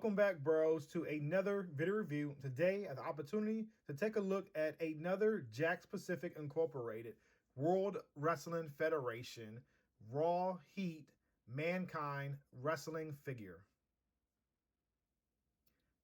Welcome back, bros, to another video review. Today, I have the opportunity to take a look at another Jakks Pacific Incorporated World Wrestling Federation Raw Heat Mankind Wrestling figure.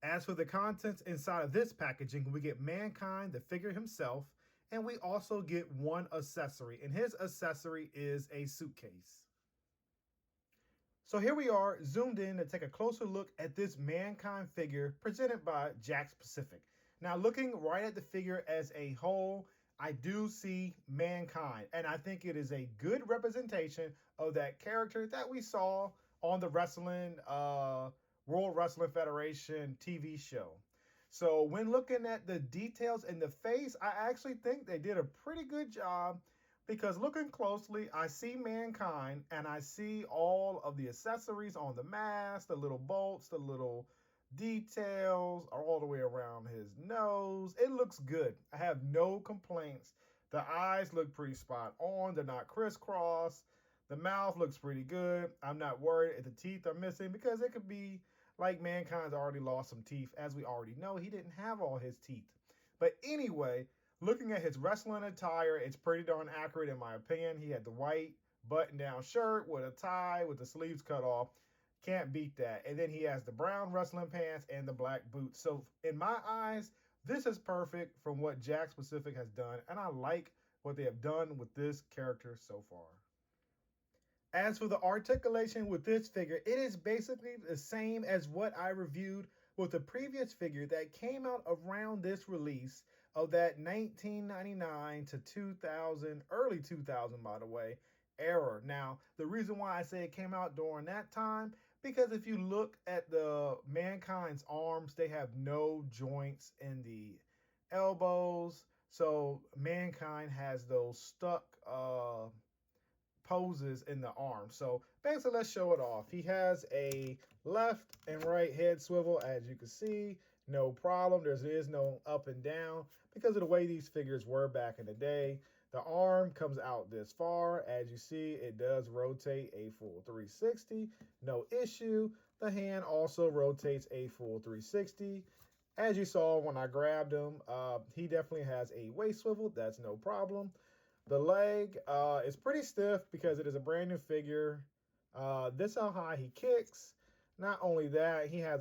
As for the contents inside of this packaging, we get Mankind, the figure himself, and we also get one accessory, and his accessory is a suitcase. So here we are, zoomed in to take a closer look at this Mankind figure presented by Jakks Pacific. Now, looking right at the figure as a whole, I do see Mankind, and I think it is a good representation of that character that we saw on the World Wrestling Federation TV show. So when looking at the details in the face, I actually think they did a pretty good job, because looking closely, I see Mankind and I see all of the accessories on the mask, the little bolts, the little details are all the way around his nose. It looks good. I have no complaints. The eyes look pretty spot on. They're not crisscross. The mouth looks pretty good. I'm not worried if the teeth are missing, because it could be like Mankind's already lost some teeth. As we already know, he didn't have all his teeth. But anyway, looking at his wrestling attire, it's pretty darn accurate in my opinion. He had the white button-down shirt with a tie with the sleeves cut off. Can't beat that. And then he has the brown wrestling pants and the black boots. So in my eyes, this is perfect from what Jakks Pacific has done. And I like what they have done with this character so far. As for the articulation with this figure, it is basically the same as what I reviewed with the previous figure that came out around this release of that 1999 to 2000, early 2000, by the way, era. Now, the reason why I say it came out during that time, because if you look at the Mankind's arms, they have no joints in the elbows. So Mankind has those stuck poses in the arm. So basically, let's show it off. He has a left and right head swivel, as you can see. No problem. There is no up and down because of the way these figures were back in the day. The arm comes out this far. As you see, it does rotate a full 360. No issue. The hand also rotates a full 360. As you saw when I grabbed him, he definitely has a waist swivel. That's no problem. The leg is pretty stiff because it is a brand new figure. This is how high he kicks. Not only that, he has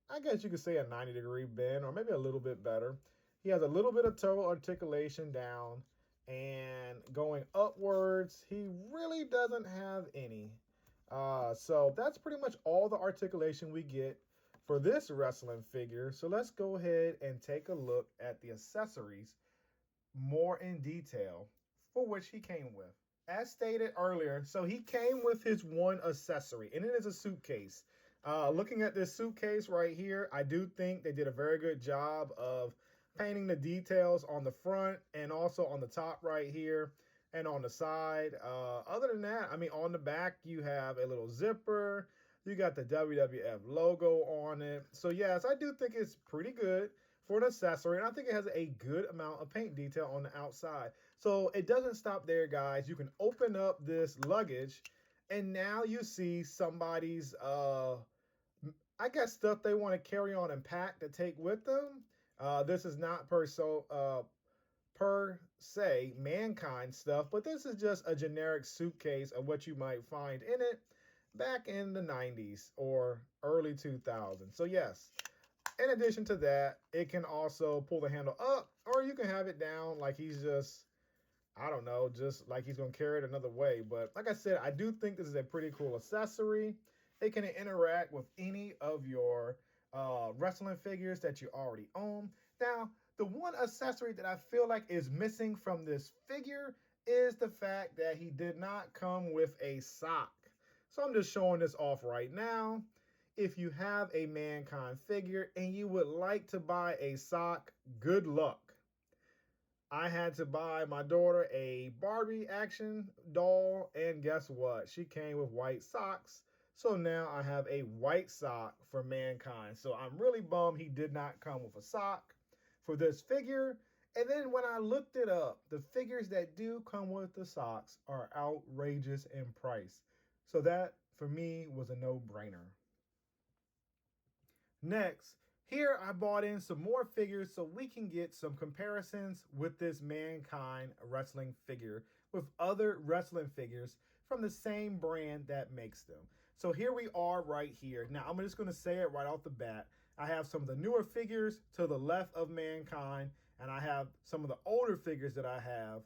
I guess you could say a 90-degree bend, or maybe a little bit better. He has a little bit of toe articulation down, and going upwards, he really doesn't have any. So that's pretty much all the articulation we get for this wrestling figure. So let's go ahead and take a look at the accessories more in detail, for which he came with. As stated earlier, so he came with his one accessory, and it is a suitcase. Looking at this suitcase right here, I do think they did a very good job of painting the details on the front and also on the top right here and on the side. Other than that, I mean, on the back, you have a little zipper. You got the WWF logo on it. So yes, I do think it's pretty good for an accessory, and I think it has a good amount of paint detail on the outside. So it doesn't stop there, guys. You can open up this luggage, and now you see somebody's, I guess, stuff they want to carry on and pack to take with them. This is not per se Mankind stuff, but this is just a generic suitcase of what you might find in it back in the 90s or early 2000s. So yes, in addition to that, it can also pull the handle up, or you can have it down like he's just, I don't know, just like he's going to carry it another way. But like I said, I do think this is a pretty cool accessory. It can interact with any of your wrestling figures that you already own. Now, the one accessory that I feel like is missing from this figure is the fact that he did not come with a sock. So I'm just showing this off right now. If you have a Mankind figure and you would like to buy a sock, good luck. I had to buy my daughter a Barbie action doll, and guess what? She came with white socks. So now I have a white sock for Mankind. So I'm really bummed he did not come with a sock for this figure. And then when I looked it up, the figures that do come with the socks are outrageous in price. So that, for me, was a no-brainer. Next, here I bought in some more figures so we can get some comparisons with this Mankind wrestling figure with other wrestling figures from the same brand that makes them. So here we are right here. Now I'm just going to say it right off the bat. I have some of the newer figures to the left of Mankind, and I have some of the older figures that I have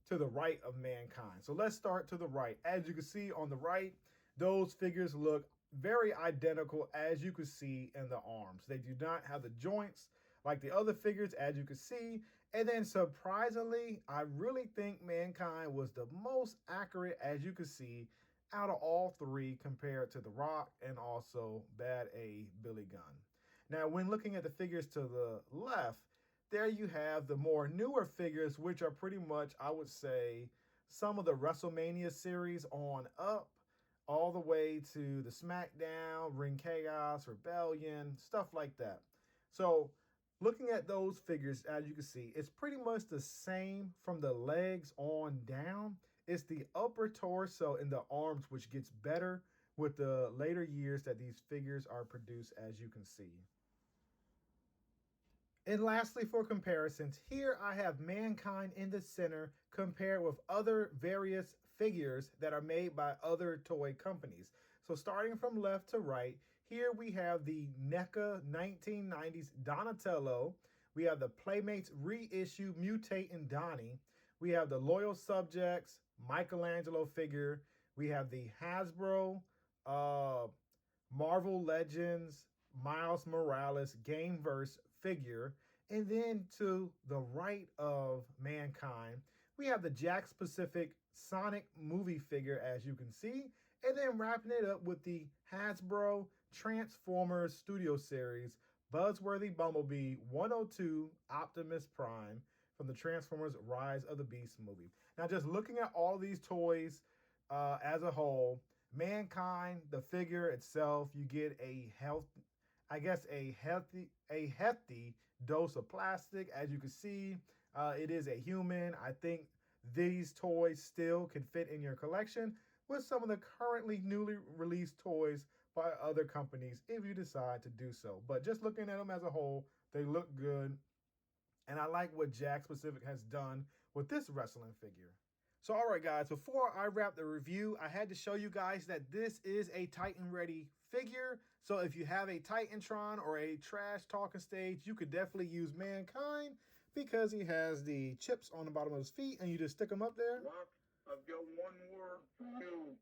to the right of Mankind. So let's start to the right. As you can see on the right, those figures look very identical, as you can see in the arms. They do not have the joints like the other figures, as you can see. And then surprisingly, I really think Mankind was the most accurate, as you can see, out of all three compared to The Rock and also Bad A Billy Gunn. Now, when looking at the figures to the left, there you have the more newer figures, which are pretty much, I would say, some of the WrestleMania series on up, all the way to the SmackDown, Ring Chaos, Rebellion, stuff like that. So looking at those figures, as you can see, it's pretty much the same from the legs on down. It's the upper torso and the arms which gets better with the later years that these figures are produced, as you can see. And lastly, for comparisons, here I have Mankind in the center compared with other various figures that are made by other toy companies. So starting from left to right, here we have the NECA 1990s Donatello. We have the Playmates reissue Mutate and Donnie. We have the Loyal Subjects Michelangelo figure. We have the Hasbro Marvel Legends Miles Morales Gameverse figure. And then to the right of Mankind, we have the Jakks Pacific Sonic movie figure, as you can see. And then wrapping it up with the Hasbro Transformers Studio Series Buzzworthy Bumblebee 102 Optimus Prime from the Transformers Rise of the Beast movie. Now, just looking at all these toys as a whole, Mankind, the figure itself, you get a hefty dose of plastic. As you can see, it is a human. I think these toys still can fit in your collection with some of the currently newly released toys by other companies if you decide to do so. But just looking at them as a whole, they look good. And I like what Jakks Pacific has done with this wrestling figure. So, all right, guys, before I wrap the review, I had to show you guys that this is a Titan Ready figure. So if you have a Titantron or a trash talking stage, you could definitely use Mankind because he has the chips on the bottom of his feet and you just stick them up there. Rock, I've got one word for you.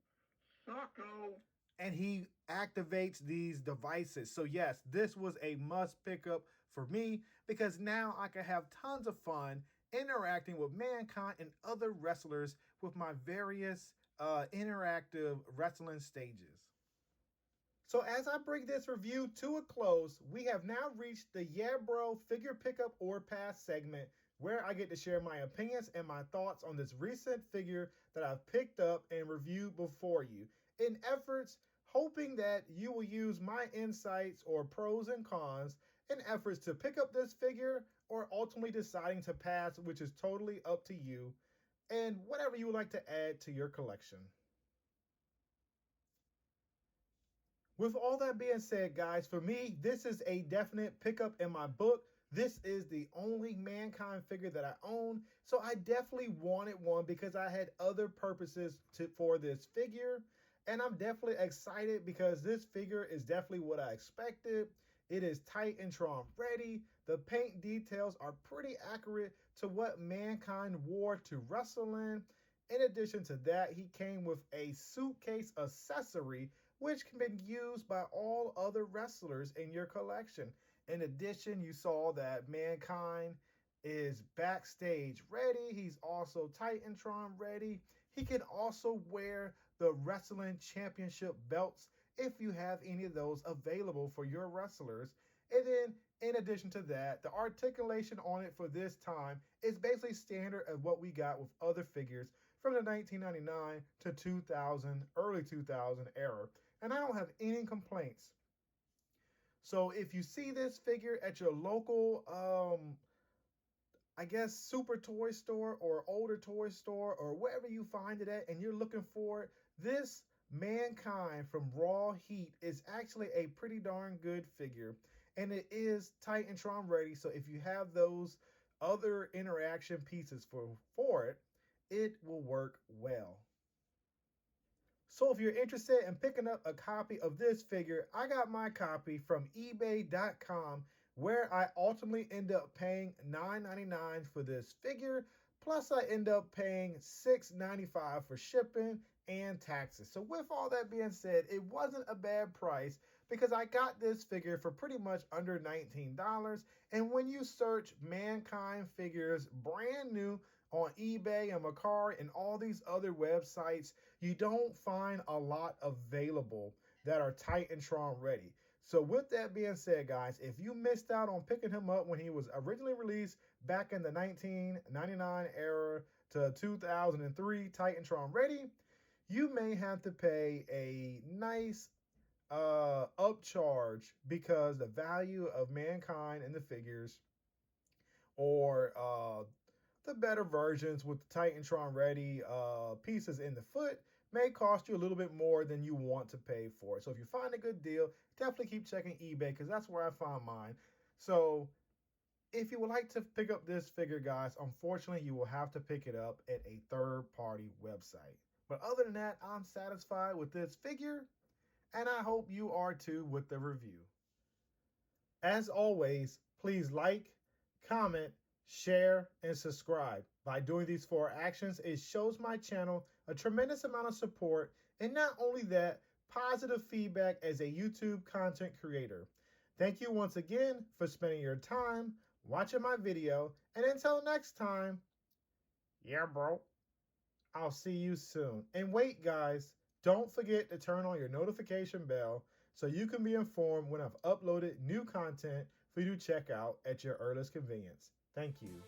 Sucko. And he activates these devices. So yes, this was a must pick up for me because now I can have tons of fun interacting with Mankind and other wrestlers with my various interactive wrestling stages. So as I bring this review to a close, we have now reached the Yeah Bro figure pickup or pass segment where I get to share my opinions and my thoughts on this recent figure that I've picked up and reviewed before you in efforts hoping that you will use my insights or pros and cons in efforts to pick up this figure or ultimately deciding to pass, which is totally up to you, and whatever you would like to add to your collection. With all that being said, guys, for me, this is a definite pickup in my book. This is the only Mankind figure that I own, so I definitely wanted one because I had other purposes for this figure. And I'm definitely excited because this figure is definitely what I expected. It is Titantron ready. The paint details are pretty accurate to what Mankind wore to wrestle in. In addition to that, he came with a suitcase accessory, which can be used by all other wrestlers in your collection. In addition, you saw that Mankind is backstage ready. He's also Titantron ready. He can also wear the Wrestling Championship belts if you have any of those available for your wrestlers. And then in addition to that, the articulation on it for this time is basically standard of what we got with other figures from the 1999 to 2000, early 2000 era. And I don't have any complaints. So if you see this figure at your local I guess super toy store or older toy store or wherever you find it at and you're looking for it, this Mankind from Raw Heat is actually a pretty darn good figure. and it is Titantron ready. So if you have those other interaction pieces for it, it will work well. So if you're interested in picking up a copy of this figure, I got my copy from ebay.com, where I ultimately end up paying $9.99 for this figure, plus I end up paying $6.95 for shipping and taxes. So with all that being said, it wasn't a bad price because I got this figure for pretty much under $19. And when you search Mankind figures brand new on eBay and Mercari and all these other websites, you don't find a lot available that are Titantron ready. So with that being said, guys, if you missed out on picking him up when he was originally released back in the 1999 era to 2003 Titantron ready, you may have to pay a nice upcharge because the value of Mankind and the figures, or the better versions with the Titantron ready pieces in the foot, may cost you a little bit more than you want to pay for it. So if you find a good deal, definitely keep checking eBay because that's where I found mine. So if you would like to pick up this figure, guys, unfortunately you will have to pick it up at a third-party website. But other than that, I'm satisfied with this figure, and I hope you are too with the review. As always, please like, comment, share, and subscribe. By doing these 4 actions, it shows my channel a tremendous amount of support, and not only that, positive feedback as a YouTube content creator. Thank you once again for spending your time watching my video, and until next time, yeah, bro, I'll see you soon. And wait, guys, don't forget to turn on your notification bell so you can be informed when I've uploaded new content for you to check out at your earliest convenience. Thank you.